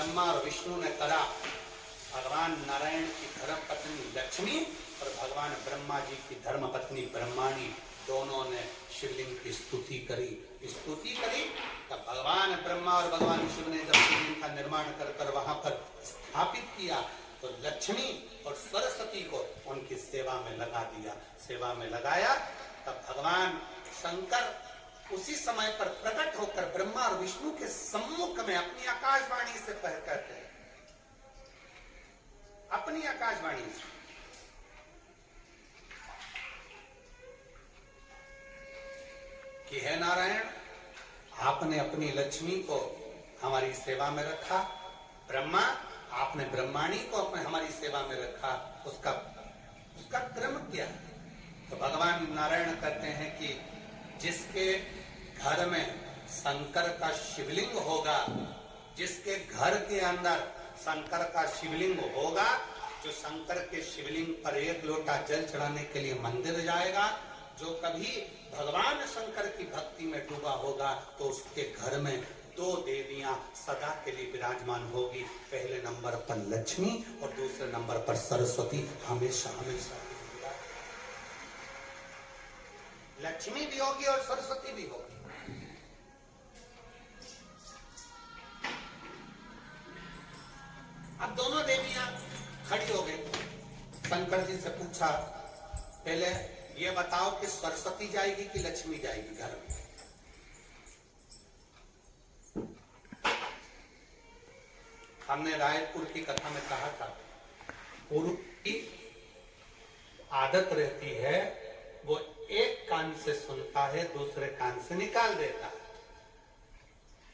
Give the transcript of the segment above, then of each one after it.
ब्रह्मा और विष्णु ने करा, भगवान नारायण की धर्म पत्नी लक्ष्मी और भगवान ब्रह्मा जी की धर्म पत्नी ब्रह्माणी, दोनों ने शिवलिंग की स्तुति करी। तब भगवान ब्रह्मा और भगवान शिव ने जब शिवलिंग का निर्माण कर वहां पर स्थापित किया तो लक्ष्मी और सरस्वती को उनकी सेवा में लगा दिया। सेवा में लगाया तब भगवान शंकर उसी समय पर प्रकट होकर ब्रह्मा और विष्णु के सम्मुख में अपनी आकाशवाणी से कहते हैं, अपनी आकाशवाणी से, कि हे नारायण, आपने अपनी लक्ष्मी को हमारी सेवा में रखा, ब्रह्मा आपने ब्रह्माणी को हमारी सेवा में रखा, उसका क्रम क्या? तो भगवान नारायण कहते हैं कि जिसके घर में शंकर का शिवलिंग होगा, जिसके घर के अंदर शंकर का शिवलिंग होगा, जो शंकर के शिवलिंग पर एक लोटा जल चढ़ाने के लिए मंदिर जाएगा, जो कभी भगवान शंकर की भक्ति में डूबा होगा, तो उसके घर में दो देवियां सदा के लिए विराजमान होगी। पहले नंबर पर लक्ष्मी और दूसरे नंबर पर सरस्वती, हमेशा हमेशा लक्ष्मी भी होगी और सरस्वती भी होगी। अब दोनों देवियां खड़ी हो गई। शंकर जी से पूछा, पहले ये बताओ कि सरस्वती जाएगी कि लक्ष्मी जाएगी घर में? हमने रायपुर की कथा में कहा था, पुरुष की आदत रहती है वो एक कान से सुनता है, दूसरे कान से निकाल देता है,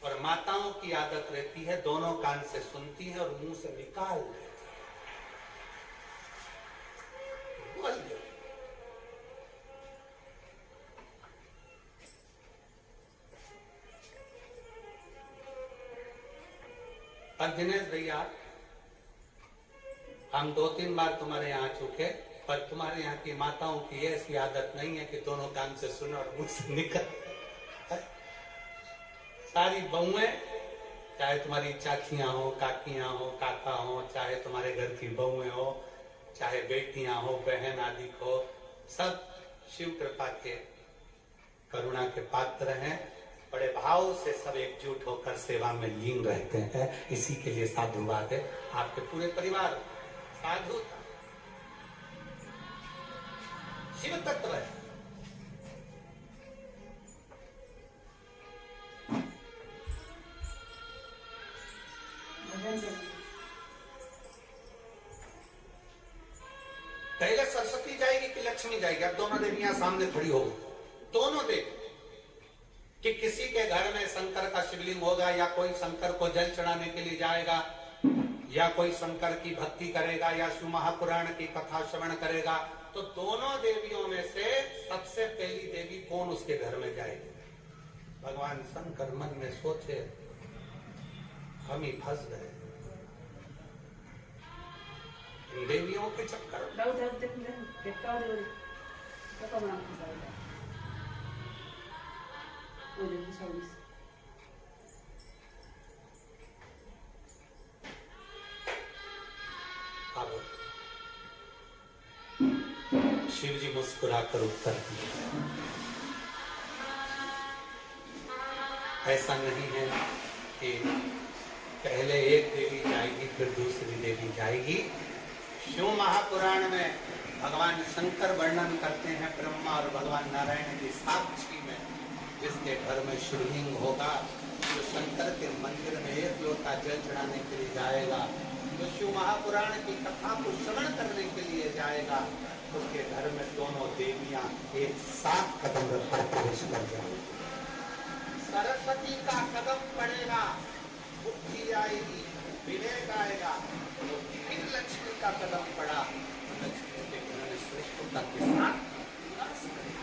और माताओं की आदत रहती है दोनों कान से सुनती है और मुंह से निकाल देती है। बोल दो। और दिनेश भैया, हम 2-3 बार तुम्हारे यहाँ चुके, पर तुम्हारे यहाँ की माताओं की ऐसी आदत नहीं है कि दोनों कान से सुनो और मुंह से निकल। सारी बहुएं, चाहे तुम्हारी चाचियां हो, काकियां हो, काका हो, चाहे तुम्हारे घर की बहुएं हो, चाहे बेटियां हो, बहन आदि को, सब शिव कृपा के करुणा के पात्र हैं। बड़े भाव से सब एकजुट होकर सेवा में लीन रहते हैं। इसी के लिए साधुवाद है। आपके पूरे परिवार साधु था, शिव तत्व है। पहले सरस्वती जाएगी कि लक्ष्मी जाएगी? अब दोनों देवियां सामने खड़ी हो गई। दोनों देवी कि किसी के घर में शंकर का शिवलिंग होगा, या कोई शंकर को जल चढ़ाने के लिए जाएगा, या कोई शंकर की भक्ति करेगा, या शिव महापुराण की कथा श्रवण करेगा, तो दोनों देवियों में से सबसे पहली देवी कौन उसके घर में जाएगी? भगवान शंकर मन में सोचे, हम ही फंस गए इन देवियों के चक्कर। शिव जी मुस्कुराकर उत्तर दिए, ऐसा नहीं है कि पहले एक देवी जाएगी फिर दूसरी देवी जाएगी। शिव महापुराण में भगवान शंकर वर्णन करते हैं ब्रह्मा और भगवान नारायण की साक्षी में, जिसके घर में शिवलिंग होगा, जो शंकर के मंदिर में एक लोटा जल चढ़ाने के लिए जाएगा, जो शिव महापुराण की कथा को श्रवण करने के लिए जाएगा, उसके घर में दोनों देवियां एक साथ कदम रखकर प्रवेश कर जाएंगी। सरस्वती का कदम पड़ेगा, बुद्धि आएगी, विवेक आएगा। तो फिर लक्ष्मी का कदम पड़ा, लक्ष्मी के घर में श्रेष्ठता के साथ विकास करेगी।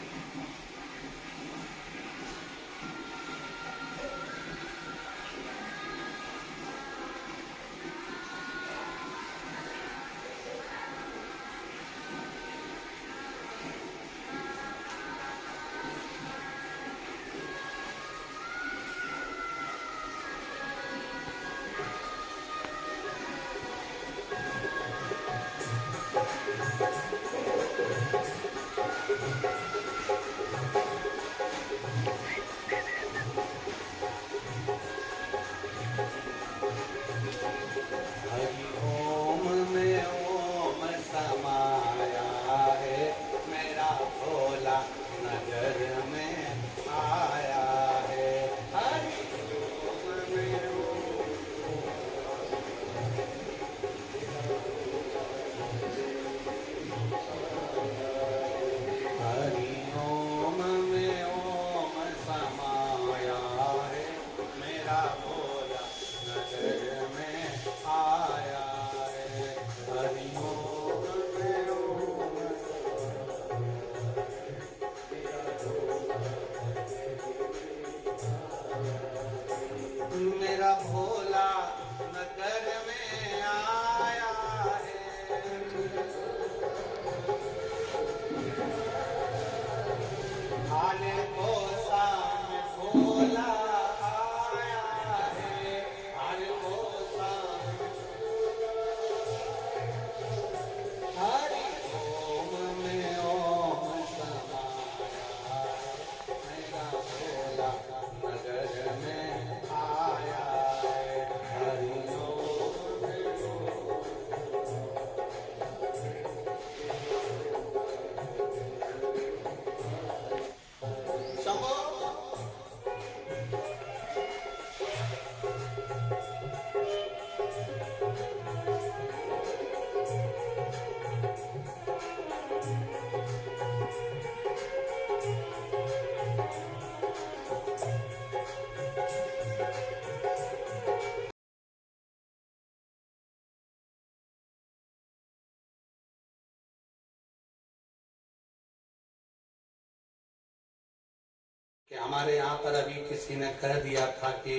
कि हमारे यहाँ पर अभी किसी ने कह दिया था कि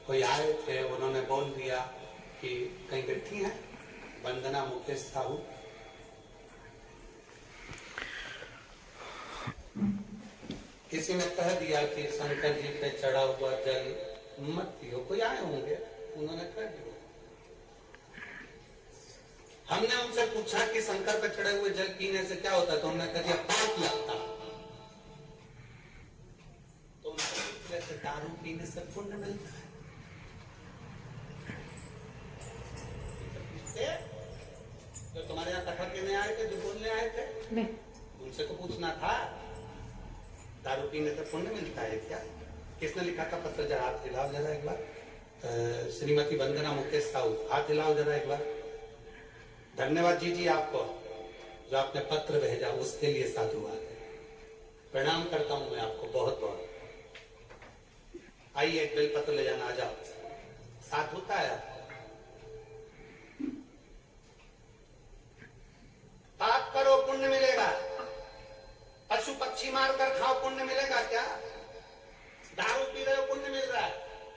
कोई आए थे, उन्होंने बोल दिया कि कहीं बैठी हैं वंदना मुकेश साहू, किसी ने कह दिया कि शंकर जी पे चढ़ा हुआ जल मत पियो, कोई आए होंगे, उन्होंने कह दिया। हमने उनसे पूछा कि शंकर पे चढ़े हुए जल पीने से क्या होता है, तो हमने कह दिया पाप लगता। तो उनसे दारू पीने से पुण्य मिलता है। तो तुम्हारे यहाँ कथा कहने आए थे, जो बोलने आए थे, नहीं, उनसे तो पूछना था दारू पीने से पुण्य मिलता है क्या? किसने लिखा था पत्र? जरा हाथ हिलाओ जरा एक बार। श्रीमती वंदना मुकेश साहू, हाथ हिलाओ जरा एक बार। धन्यवाद जी आपको, जो आपने पत्र भेजा उसके लिए साधुवाद है। प्रणाम करता हूं मैं आपको बहुत बहुत। आइए एक बेलपत्र ले जाना, आ जाओ, साधुता है। पाप करो पुण्य मिलेगा, पशु पक्षी मारकर खाओ पुण्य मिलेगा क्या? दारू पी रहे हो पुण्य मिल रहा है,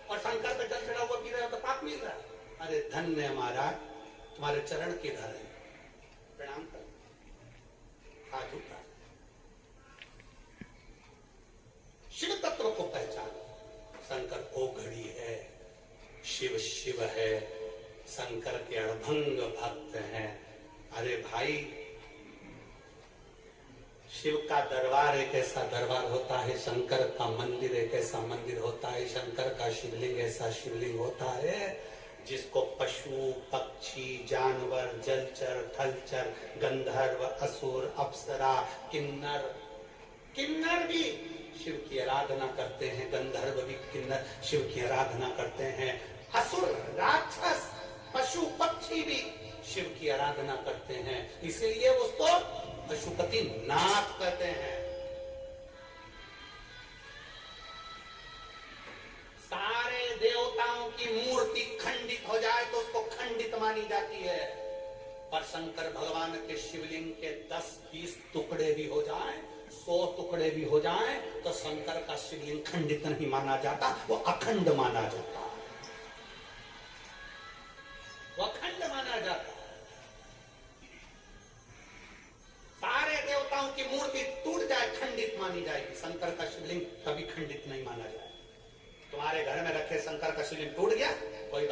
और शंकर पे जल चढ़ा हुआ पी रहे हो तो पाप मिल रहा है। अरे धन्य महाराज, तुम्हारे चरण किधर है? प्रणाम कर, साधुता। शिव तत्व को पहचानो। शंकर ओ घड़ी है, शिव शिव है, शंकर के अड़भंग भक्त हैं। अरे भाई, शिव का दरबार एक ऐसा दरबार होता है, शंकर का मंदिर एक ऐसा मंदिर होता है, शंकर का शिवलिंग ऐसा शिवलिंग होता है जिसको पशु पक्षी जानवर जलचर थलचर गंधर्व असुर अप्सरा किन्नर भी शिव की आराधना करते हैं, गंधर्व भी किन्नर शिव की आराधना करते हैं, असुर राक्षस पशु पक्षी भी शिव की आराधना करते हैं। इसीलिए उसको पशुपति नाथ कहते हैं। सारे देवताओं की मूर्ति खंडित हो जाए तो उसको खंडित मानी जाती है, पर शंकर भगवान के शिवलिंग के 10-20 टुकड़े भी हो जाएं, 100 टुकड़े भी हो जाएं, तो शंकर का शिवलिंग खंडित नहीं माना जाता, वो अखंड माना जाता है, वो अखंड माना जाता है। सारे देवताओं की मूर्ति टूट जाए खंडित मानी जाएगी, शंकर का शिवलिंग कभी खंडित नहीं माना जाए। तुम्हारे घर में रखे शंकर का शिवलिंग टूट गया, कोई बात